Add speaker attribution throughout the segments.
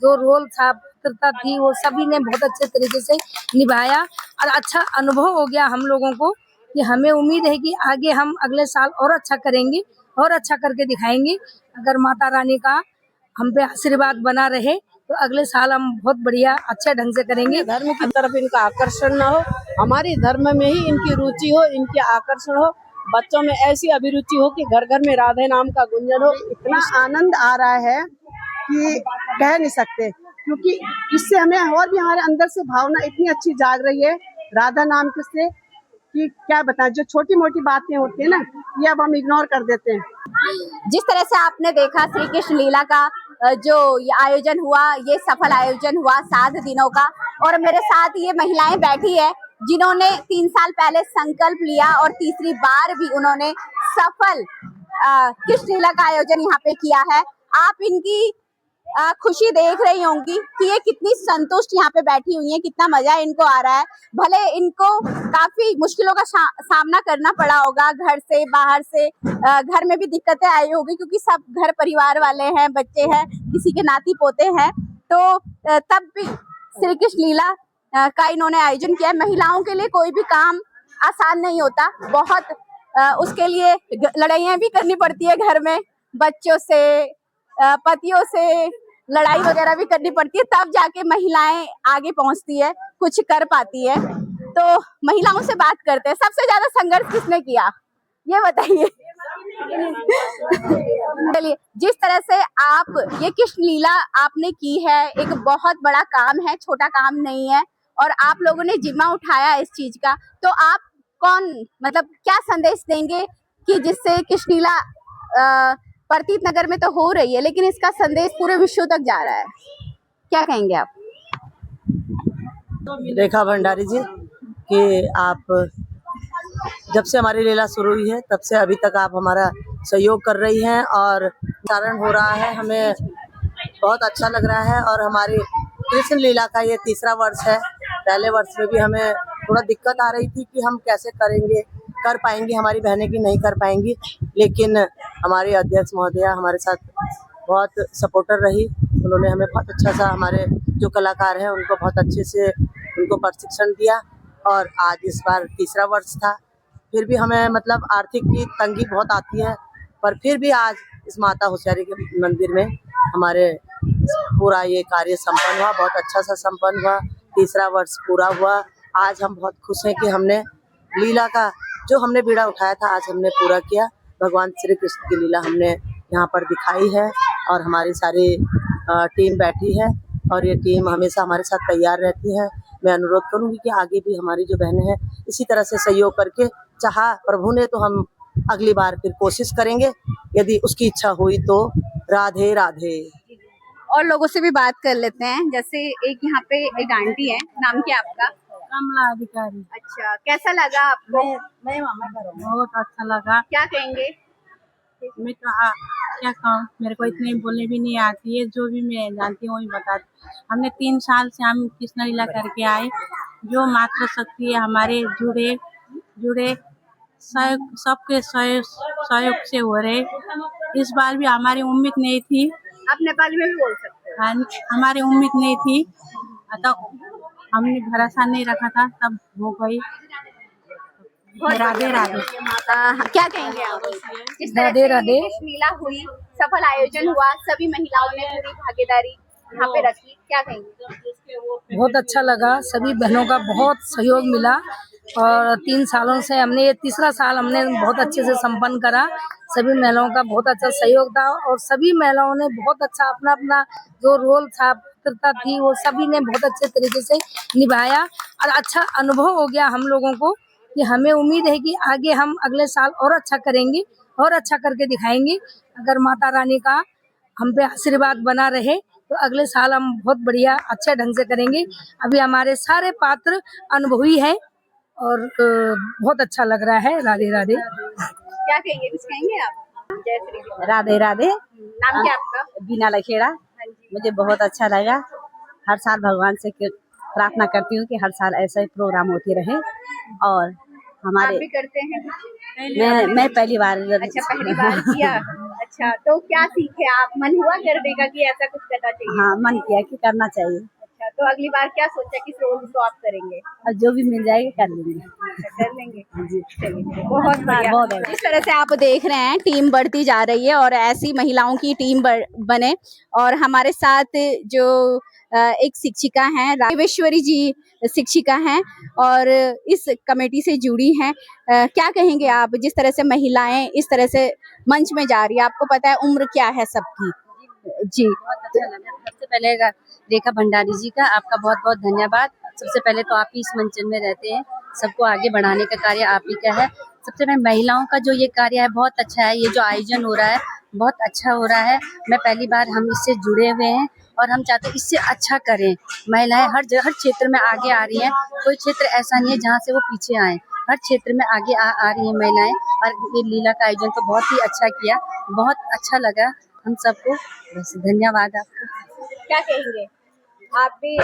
Speaker 1: जो रोल था, पात्रता थी, वो सभी ने बहुत अच्छे तरीके से निभाया और अच्छा अनुभव हो गया हम लोगों को कि हमें उम्मीद है कि आगे हम अगले साल और अच्छा करेंगे और अच्छा करके दिखाएंगे। अगर माता रानी का हम पे आशीर्वाद बना रहे तो अगले साल हम बहुत बढ़िया अच्छे ढंग से करेंगे।
Speaker 2: धर्म की तरफ इनका आकर्षण न हो, हमारी धर्म में ही इनकी रुचि हो, इनके आकर्षण हो, बच्चों में ऐसी अभिरुचि हो कि घर घर में राधे नाम का गुंजन हो। इतना आनंद आ रहा है कि कह नहीं सकते, क्योंकि इससे हमें और भी हमारे अंदर से भावना इतनी अच्छी जाग रही है राधा नाम के से कि क्या बताएं। जो छोटी मोटी बातें होती है ना, ये अब हम इग्नोर कर देते हैं।
Speaker 3: जिस तरह से आपने देखा श्री कृष्ण लीला का जो ये आयोजन हुआ, ये सफल आयोजन हुआ 7 दिनों का, और मेरे साथ ये महिलाएं बैठी है जिन्होंने 3 साल पहले संकल्प लिया और तीसरी बार भी उन्होंने सफल कृष्ण लीला का आयोजन यहाँ पे किया है। आप इनकी खुशी देख रही होंगी कि ये कितनी संतुष्ट यहाँ पे बैठी हुई हैं, कितना मजा इनको आ रहा है। भले इनको काफी मुश्किलों का सामना करना पड़ा होगा, घर से बाहर से, घर में भी दिक्कतें आई होगी क्योंकि सब घर परिवार वाले हैं, बच्चे हैं, किसी के नाती पोते हैं, तो तब भी श्री कृष्ण लीला का इन्होंने आयोजन किया है। महिलाओं के लिए कोई भी काम आसान नहीं होता, बहुत उसके लिए लड़ाइयाँ भी करनी पड़ती है, घर में बच्चों से, पतियों से लड़ाई वगैरह भी करनी पड़ती है, तब जाके महिलाएं आगे पहुंचती है, कुछ कर पाती है। तो महिलाओं से बात करते हैं, सबसे ज्यादा संघर्ष किसने किया ये बताइए। चलिए, जिस तरह से आप ये कृष्ण लीला आपने की है, एक बहुत बड़ा काम है, छोटा काम नहीं है, और आप लोगों ने जिम्मा उठाया इस चीज का, तो आप कौन मतलब क्या संदेश देंगे कि जिससे कृष्ण लीला प्रतीत नगर में तो हो रही है लेकिन इसका संदेश पूरे विश्व तक जा रहा है, क्या कहेंगे आप?
Speaker 2: रेखा भंडारी जी, कि आप जब से हमारी लीला शुरू हुई है तब से अभी तक आप हमारा सहयोग कर रही हैं और कारण हो रहा है, हमें बहुत अच्छा लग रहा है। और हमारी कृष्ण लीला का ये तीसरा वर्ष है। पहले वर्ष में भी हमें थोड़ा दिक्कत आ रही थी कि हम कैसे कर पाएंगे, हमारी बहनें की नहीं कर पाएंगी, लेकिन हमारे अध्यक्ष महोदया हमारे साथ बहुत सपोर्टर रही। उन्होंने हमें बहुत अच्छा सा, हमारे जो कलाकार हैं उनको बहुत अच्छे से उनको प्रशिक्षण दिया, और आज इस बार तीसरा वर्ष था। फिर भी हमें मतलब आर्थिक की तंगी बहुत आती है, पर फिर भी आज इस माता होशियारी के मंदिर में हमारे पूरा ये कार्य संपन्न हुआ, बहुत अच्छा सा संपन्न हुआ, तीसरा वर्ष पूरा हुआ। आज हम बहुत खुश हैं कि हमने लीला का जो हमने बीड़ा उठाया था आज हमने पूरा किया। भगवान श्री कृष्ण की लीला हमने यहाँ पर दिखाई है, और हमारी सारी टीम बैठी है, और ये टीम हमेशा हमारे साथ तैयार रहती है। मैं अनुरोध करूँगी कि आगे भी हमारी जो बहनें हैं इसी तरह से सहयोग करके, चाहा प्रभु ने तो हम अगली बार फिर कोशिश करेंगे, यदि उसकी इच्छा हुई तो। राधे राधे।
Speaker 3: और लोगों से भी बात कर लेते हैं, जैसे एक यहाँ पे एक आंटी है, नाम क्या आपका?
Speaker 1: कमला अधिकारी।
Speaker 3: अच्छा, कैसा लगा आपको?
Speaker 1: मैं मामा करूँगा। बहुत अच्छा लगा।
Speaker 3: क्या कहेंगे?
Speaker 1: मैं तो क्या कहूँ, मेरे को इतने बोलने भी नहीं आती है, जो भी मैं जानती हूँ वही बताती। हमने 3 साल से हम कृष्ण लीला करके आए, जो मातृ शक्ति है हमारे जुड़े सबके सहयोग से हो रहे। इस बार भी हमारी उम्मीद नहीं थी।
Speaker 3: आप नेपाली में भी बोल सकते हो।
Speaker 1: हमारी उम्मीद नहीं थी, तो हमने भरोसा नहीं रखा था, तब हो गई। राधे राधे।
Speaker 3: क्या कहेंगे आप? जिस तरह से कृष्ण लीला हुई, सफल आयोजन हुआ, सभी महिलाओं ने पूरी भागीदारी यहाँ पे रखी, क्या कहेंगे?
Speaker 1: बहुत अच्छा लगा, सभी बहनों का बहुत सहयोग मिला, और 3 सालों से हमने ये तीसरा साल हमने बहुत अच्छे से संपन्न करा। सभी महिलाओं का बहुत अच्छा सहयोग था, और सभी महिलाओं ने बहुत अच्छा अपना अपना जो रोल था, पात्रता थी, वो सभी ने बहुत अच्छे तरीके से निभाया, और अच्छा अनुभव हो गया हम लोगों को कि हमें उम्मीद है कि आगे हम अगले साल और अच्छा करेंगे और अच्छा करके दिखाएंगे। अगर माता रानी का हम पे आशीर्वाद बना रहे तो अगले साल हम बहुत बढ़िया अच्छे ढंग से करेंगे। अभी हमारे सारे पात्र अनुभवी हैं, और बहुत अच्छा लग रहा है। राधे राधे।
Speaker 3: क्या कहेंगे, कुछ कहेंगे आप? जय श्री कृष्ण।
Speaker 2: राधे राधे।
Speaker 3: नाम क्या आपका?
Speaker 2: बीना लखेड़ा। मुझे बहुत अच्छा लगा। हर साल भगवान से प्रार्थना करती हूँ कि हर साल ऐसे प्रोग्राम होते रहे, और हमारे
Speaker 3: आप भी करते हैं?
Speaker 2: मैं पहली बार।
Speaker 3: अच्छा, पहली बार किया। अच्छा, तो क्या सीखे आप? मन हुआ करने का कि ऐसा कुछ करना चाहिए?
Speaker 4: हाँ, मन किया कि करना चाहिए।
Speaker 3: अच्छा, तो अगली बार क्या सोचा किस रोल को आप करेंगे?
Speaker 4: और जो भी मिल जाएगा कर लेंगे।
Speaker 3: अच्छा, कर लेंगे।
Speaker 4: जी,
Speaker 3: चलिए, बहुत बढ़िया।
Speaker 4: बहुत बढ़िया।
Speaker 3: जिस तरह से आप देख रहे हैं टीम बढ़ती जा रही है और ऐसी महिलाओं की टीम बने। और हमारे साथ जो एक शिक्षिका हैं, राजेश्वरी जी शिक्षिका हैं और इस कमेटी से जुड़ी हैं। क्या कहेंगे आप, जिस तरह से महिलाएं इस तरह से मंच में जा रही है? आपको पता है उम्र क्या है सबकी। जी,
Speaker 4: बहुत अच्छा लगा। सबसे पहले रेखा भंडारी जी का आपका बहुत बहुत धन्यवाद। सबसे पहले तो आप ही इस मंच में रहते हैं, सबको आगे बढ़ाने का कार्य आप ही का है। सबसे पहले महिलाओं का जो ये कार्य है बहुत अच्छा है। ये जो आयोजन हो रहा है बहुत अच्छा हो रहा है। मैं पहली बार हम इससे जुड़े हुए हैं और हम चाहते हैं इससे अच्छा करें। महिलाएं हर क्षेत्र में आगे आ रही हैं। कोई क्षेत्र ऐसा नहीं है जहाँ से वो पीछे आए। हर क्षेत्र में आगे आ रही हैं महिलाएं। और ये लीला का आयोजन तो बहुत ही अच्छा किया, बहुत अच्छा लगा हम सबको। बस धन्यवाद आपको।
Speaker 3: क्या कहेंगे? आप भी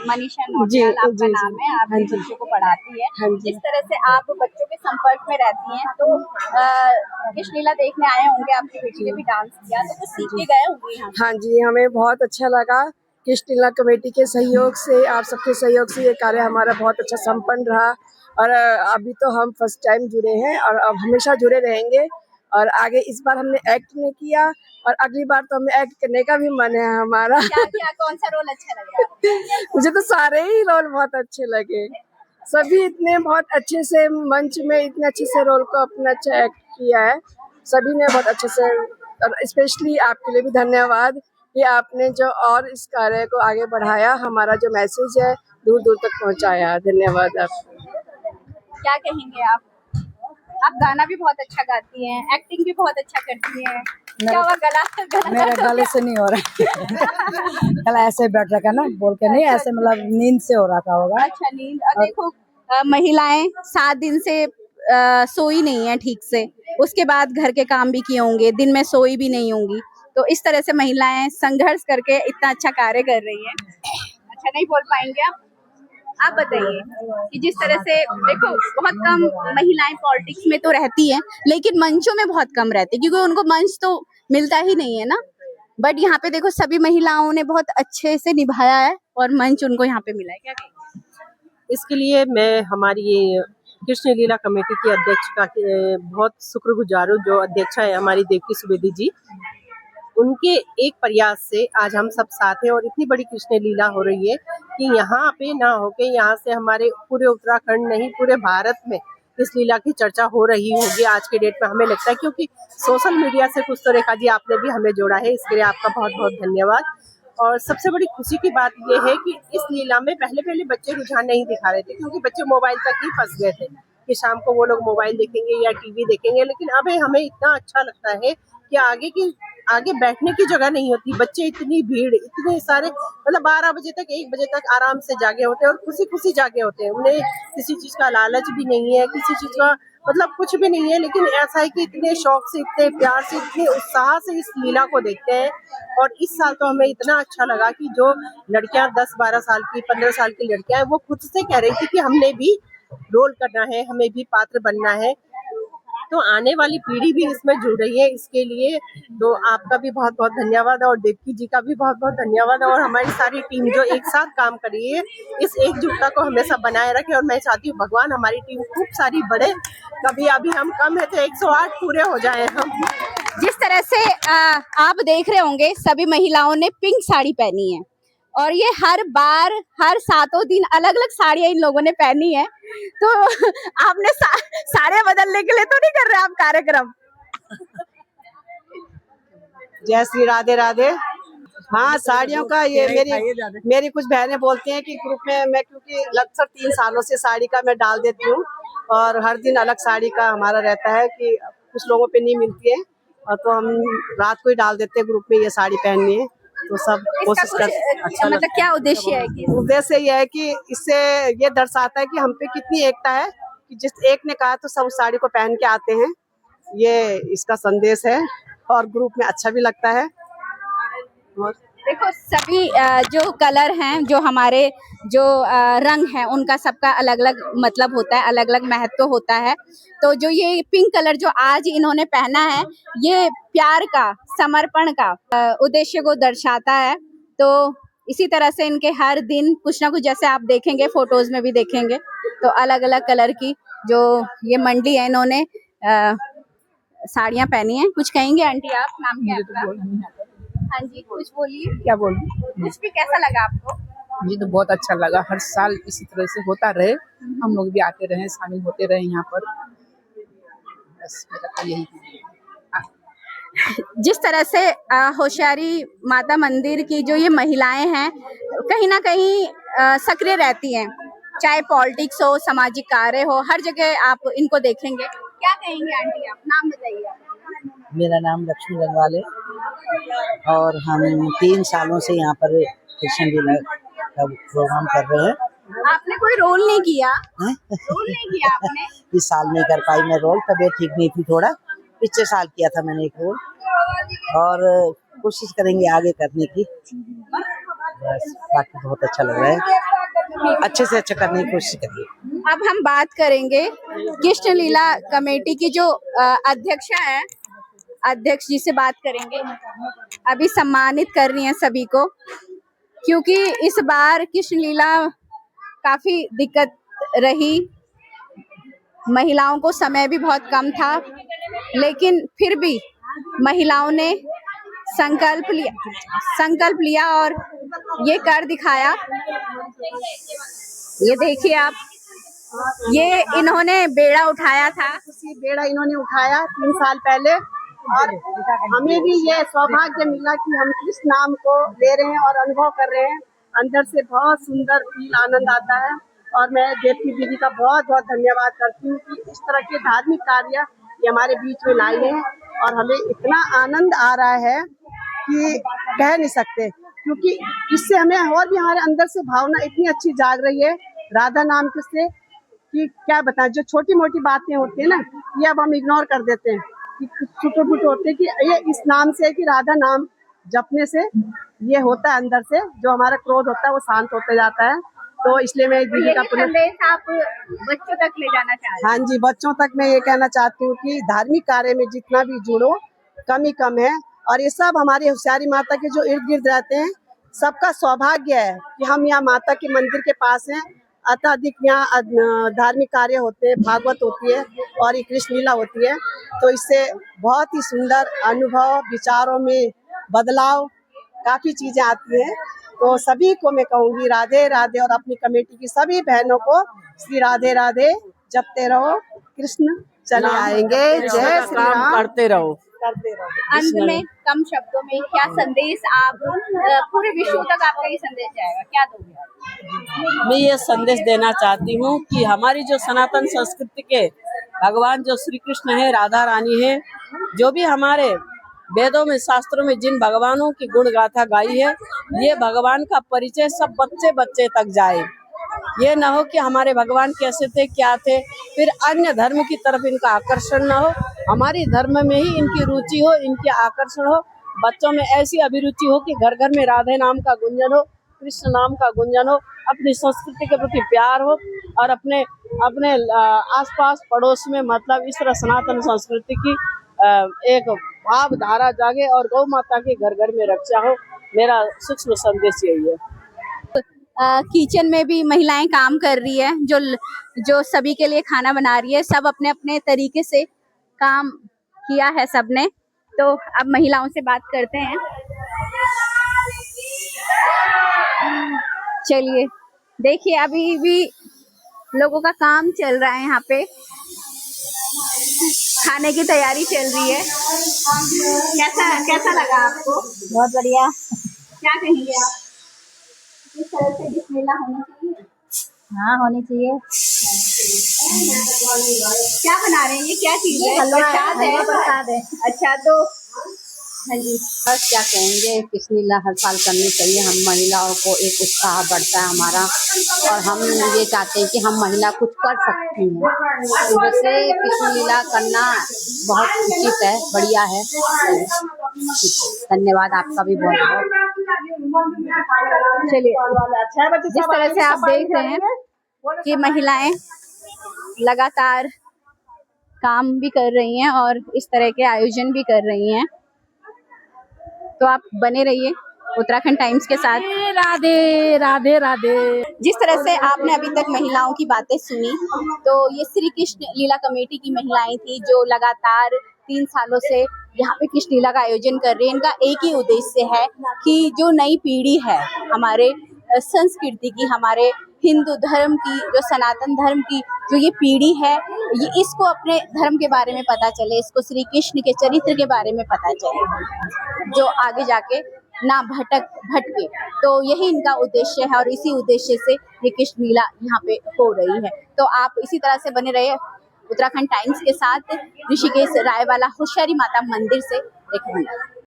Speaker 3: मनीषा नौटियाल आपका नाम है, आप भी बच्चों को पढ़ाती है। जिस तरह से आप बच्चों के संपर्क में रहती हैं, तो कृष्ण लीला देखने आए होंगे, आपकी बेटी ने भी डांस किया, तो कुछ सीख के गए होंगे यहाँ?
Speaker 5: हाँ जी, हमें बहुत अच्छा लगा। कृष्ण लीला कमेटी के सहयोग से, आप सबके सहयोग से ये कार्य हमारा बहुत अच्छा संपन्न रहा। और अभी तो हम फर्स्ट टाइम जुड़े हैं और अब हमेशा जुड़े रहेंगे। और आगे इस बार हमने एक्ट नहीं किया और अगली बार तो हमें एक्ट करने का भी मन है हमारा।
Speaker 3: क्या कौन सा रोल अच्छा लग रहा है?
Speaker 5: मुझे तो सारे ही रोल बहुत अच्छे लगे। सभी इतने बहुत अच्छे से मंच में इतने अच्छे से रोल को अपना अच्छा एक्ट किया है। सभी ने बहुत अच्छे से, और स्पेशली आपके लिए भी धन्यवाद कि आपने जो और इस कार्य को आगे बढ़ाया, हमारा जो मैसेज है दूर दूर तक पहुंचाया। धन्यवाद आपको।
Speaker 3: क्या कहेंगे आप? आप गाना भी बहुत अच्छा गाती हैं, एक्टिंग भी बहुत अच्छा करती हैं। क्या हुआ, गला
Speaker 4: मेरे गले से नहीं हो रहा है। गला ऐसे बैठ रखा ना, बोल के नहीं, ऐसे मतलब नींद से हो रखा होगा।
Speaker 3: अच्छा, नींद। देखो महिलाएं 7 दिन से सोई नहीं है ठीक से, उसके बाद घर के काम भी किए होंगे, दिन में सोई भी नहीं होंगी, तो इस तरह से महिलाएं संघर्ष करके इतना अच्छा कार्य कर रही हैं। अच्छा, नहीं बोल पाएंगे आप बताइए कि जिस तरह से देखो बहुत कम महिलाएं पॉलिटिक्स में तो रहती हैं, लेकिन मंचों में बहुत कम रहती है, क्योंकि उनको मंच तो मिलता ही नहीं है ना। बट यहाँ पे देखो सभी महिलाओं ने बहुत अच्छे से निभाया है और मंच उनको यहाँ पे मिला है। क्या कहेंगे?
Speaker 6: इसके लिए मैं हमारी ये कृष्ण लीला कमेटी की अध्यक्ष का बहुत शुक्रगुजार हूँ। जो अध्यक्षा है हमारी देवकी सुवेदी जी, उनके एक प्रयास से आज हम सब साथ हैं और इतनी बड़ी कृष्ण लीला हो रही है कि यहाँ पे ना होके यहाँ से हमारे पूरे उत्तराखंड नहीं पूरे भारत में इस लीला की चर्चा हो रही होगी आज के डेट में, हमें लगता है। क्योंकि सोशल मीडिया से कुछ तो रेखा जी आपने भी हमें जोड़ा है, इसके लिए आपका बहुत बहुत धन्यवाद। और सबसे बड़ी खुशी की बात यह है कि इस लीला में पहले बच्चे रुझान नहीं दिखा रहे थे, क्योंकि बच्चे मोबाइल तक ही फंस गए थे कि शाम को वो लोग मोबाइल देखेंगे या टीवी देखेंगे। लेकिन अब हमें इतना अच्छा लगता है कि आगे बैठने की जगह नहीं होती। बच्चे इतनी भीड़, इतने सारे, मतलब 12 बजे तक 1 बजे तक आराम से जागे होते हैं और खुशी खुशी जागे होते हैं। उन्हें किसी चीज का लालच भी नहीं है, किसी चीज का मतलब कुछ भी नहीं है, लेकिन ऐसा है कि इतने शौक से, इतने प्यार से, इतने उत्साह से इस लीला को देखते हैं। और इस साल तो हमें इतना अच्छा लगा कि जो लड़कियां 10-12 साल की, 15 साल की लड़कियां हैं, वो खुद से कह रही थी कि हमने भी रोल करना है, हमें भी पात्र बनना है। तो आने वाली पीढ़ी भी इसमें जुड़ रही है, इसके लिए तो आपका भी बहुत बहुत धन्यवाद और देवकी जी का भी बहुत बहुत धन्यवाद। और हमारी सारी टीम जो एक साथ काम कर रही है, इस एकजुटता को हमेशा बनाए रखे। और मैं चाहती हूँ भगवान हमारी टीम खूब सारी बढ़े, कभी अभी हम कम है तो 108 पूरे हो जाए हम।
Speaker 3: जिस तरह से आप देख रहे होंगे सभी महिलाओं ने पिंक साड़ी पहनी है और ये हर बार हर 7 दिन अलग अलग साड़ियां इन लोगों ने पहनी है। तो आपने साड़ियां बदलने के लिए तो नहीं कर रहे आप कार्यक्रम?
Speaker 5: जय श्री राधे राधे। हाँ, साड़ियों का ये मेरी कुछ बहनें बोलती हैं कि ग्रुप में मैं, क्योंकि लगभग 3 सालों से साड़ी का मैं डाल देती हूँ और हर दिन अलग साड़ी का हमारा रहता है कि कुछ लोगों पे नहीं मिलती है, और तो हम रात को ही डाल देते हैं ग्रुप में ये साड़ी पहननी है। तो सब कोशिश कर अच्छा
Speaker 3: मतलब क्या उद्देश्य है कि
Speaker 5: उद्देश्य ये है कि इससे ये दर्शाता है कि हम पे कितनी एकता है कि जिस एक ने कहा तो सब उस साड़ी को पहन के आते हैं। ये इसका संदेश है और ग्रुप में अच्छा भी लगता है।
Speaker 3: देखो सभी जो कलर हैं, जो हमारे जो रंग हैं, उनका सबका अलग अलग मतलब होता है, अलग अलग महत्व होता है। तो जो ये पिंक कलर जो आज इन्होंने पहना है, ये प्यार का, समर्पण का उद्देश्य को दर्शाता है। तो इसी तरह से इनके हर दिन कुछ ना कुछ, जैसे आप देखेंगे फोटोज में भी देखेंगे, तो अलग अलग कलर की जो ये मंडी है, इन्होंने साड़ियाँ पहनी हैं। कुछ कहेंगे आंटी आप? नाम क्या है आपका? हाँ जी, कुछ बोलिए।
Speaker 7: क्या बोलूं?
Speaker 3: कुछ भी कैसा लगा आपको?
Speaker 7: मुझे तो बहुत अच्छा लगा। हर साल इसी तरह से होता रहे, हम लोग भी आते रहे, शामिल होते रहे यहाँ पर। बस मेरा तो यही है।
Speaker 3: जिस तरह से होशियारी माता मंदिर की जो ये महिलाएं हैं, कहीं ना कहीं सक्रिय रहती हैं, चाहे पॉलिटिक्स हो, सामाजिक कार्य हो, हर जगह आप इनको देखेंगे। क्या कहेंगे आंटी आप? नाम बताइए आप।
Speaker 2: मेरा नाम लक्ष्मी गंगवाल है और हम 3 सालों से यहाँ पर कृष्ण लीला का प्रोग्राम कर रहे हैं।
Speaker 3: आपने कोई रोल नहीं किया? रोल नहीं किया आपने?
Speaker 2: इस साल नहीं कर पाई मैं रोल, तबीयत ठीक नहीं थी थोड़ा। पिछले साल किया था मैंने एक रोल और कोशिश करेंगे आगे करने की। बस बाकी बहुत अच्छा लग रहा है, अच्छे से अच्छा करने की कोशिश करिए।
Speaker 3: अब हम बात करेंगे कृष्ण लीला कमेटी की जो अध्यक्षा है, अध्यक्ष जी से बात करेंगे। अभी सम्मानित कर रही हैं सभी को, क्योंकि इस बार कृष्ण लीला काफी दिक्कत रही, महिलाओं को समय भी बहुत कम था, लेकिन फिर भी महिलाओं ने संकल्प लिया और ये कर दिखाया। ये देखिए आप, ये इन्होंने बेड़ा उठाया था।
Speaker 5: ये बेड़ा इन्होंने उठाया 3 साल पहले और हमें भी ये सौभाग्य मिला कि हम कृष्ण नाम को ले रहे हैं और अनुभव कर रहे हैं। अंदर से बहुत सुंदर फील, आनंद आता है और मैं देवकी दीदी का बहुत बहुत धन्यवाद करती हूँ कि इस तरह के धार्मिक कार्य ये हमारे बीच में लाई हैं और हमें इतना आनंद आ रहा है कि कह नहीं सकते, क्योंकि इससे हमें और भी हमारे अंदर से भावना इतनी अच्छी जाग रही है राधा नाम के से कि क्या बताएं। जो छोटी मोटी बातें होती है ना, ये अब हम इग्नोर कर देते हैं कि छोटे मोटे होते हैं कि ये इस नाम से, कि राधा नाम जपने से ये होता है, अंदर से जो हमारा क्रोध होता है वो शांत होते जाता है। तो इसलिए मैं दीदी का
Speaker 3: संदेश आप बच्चों तक ले जाना चाह रहे हैं?
Speaker 5: हाँ जी, बच्चों तक मैं ये कहना चाहती हूँ कि धार्मिक कार्य में जितना भी जुड़ो कम ही कम है, और ये सब हमारी होशियारी माता के जो इर्द गिर्द रहते हैं, सबका सौभाग्य है कि हम यहाँ माता के मंदिर के पास हैं। अत्यधिक यहाँ धार्मिक कार्य होते हैं, भागवत होती है और ये कृष्ण लीला होती है, तो इससे बहुत ही सुंदर अनुभव, विचारों में बदलाव, काफी चीजें आती हैं। तो सभी को मैं कहूँगी राधे राधे, और अपनी कमेटी की सभी बहनों को श्री राधे राधे, जपते रहो, कृष्ण चले आएंगे। जय श्री राम।
Speaker 2: करते रहो।
Speaker 3: अंत में कम शब्दों में क्या संदेश आप पूरे विश्व तक आपका ये संदेश जाएगा, क्या दोगे आप?
Speaker 2: मैं ये संदेश देना चाहती हूँ कि हमारी जो सनातन संस्कृति के भगवान जो श्री कृष्ण है, राधा रानी है, जो भी हमारे वेदों में, शास्त्रों में जिन भगवानों की गुण गाथा गाई है, ये भगवान का परिचय सब बच्चे बच्चे तक जाए। ये ना हो कि हमारे भगवान कैसे थे, क्या थे, फिर अन्य धर्म की तरफ इनका आकर्षण ना हो। हमारी धर्म में ही इनकी रुचि हो, इनके आकर्षण हो, बच्चों में ऐसी अभिरुचि हो कि घर घर में राधे नाम का गुंजन हो, कृष्ण नाम का गुंजन हो, अपनी संस्कृति के प्रति प्यार हो और अपने अपने आसपास पड़ोस में, मतलब इस तरह सनातन संस्कृति की एक भाव धारा जागे और गौ माता के घर घर में रक्षा हो। मेरा सूक्ष्म संदेश यही है।
Speaker 3: किचन में भी महिलाएं काम कर रही है, जो सभी के लिए खाना बना रही है। सब अपने अपने तरीके से काम किया है सबने। तो अब महिलाओं से बात करते हैं। चलिए देखिए, अभी भी लोगों का काम चल रहा है, यहाँ पे खाने की तैयारी चल रही है। कैसा लगा आपको?
Speaker 1: बहुत बढ़िया।
Speaker 3: क्या कहेंगे आप? इस तरह से बिस्मिल्लाह होनी चाहिए।
Speaker 1: हाँ, होनी चाहिए।
Speaker 3: क्या बना रहे हैं? ये क्या चीज है? प्रसाद है। अच्छा, तो हाँ जी,
Speaker 4: बस क्या कहेंगे, कृष्ण लीला हर साल करनी चाहिए। हम महिलाओं को एक उत्साह बढ़ता है हमारा, और हम ये चाहते हैं कि हम महिला कुछ कर सकती हैं। वैसे कृष्ण लीला करना बहुत उचित है, बढ़िया है। धन्यवाद आपका भी बहुत बहुत।
Speaker 3: चलिए, जिस तरह से आप देख रहे हैं कि महिलाएं लगातार काम भी कर रही हैं और इस तरह के आयोजन भी कर रही हैं, तो आप बने रहिए उत्तराखंड टाइम्स के साथ।
Speaker 1: राधे राधे राधे।
Speaker 3: जिस तरह से आपने अभी तक महिलाओं की बातें सुनी, तो ये श्री कृष्ण लीला कमेटी की महिलाएं थी जो लगातार 3 सालों से यहाँ पे कृष्ण लीला का आयोजन कर रही है। इनका एक ही उद्देश्य है कि जो नई पीढ़ी है हमारे संस्कृति की, हमारे हिंदू धर्म की, जो सनातन धर्म की जो ये पीढ़ी है, ये इसको अपने धर्म के बारे में पता चले, इसको श्री कृष्ण के चरित्र के बारे में पता चले, जो आगे जाके ना भटके। तो यही इनका उद्देश्य है और इसी उद्देश्य से ये कृष्ण लीला यहाँ पे हो रही है। तो आप इसी तरह से बने रहे उत्तराखंड टाइम्स के साथ। ऋषिकेश रायवाला होशियारी माता मंदिर से रेखा भंडारी।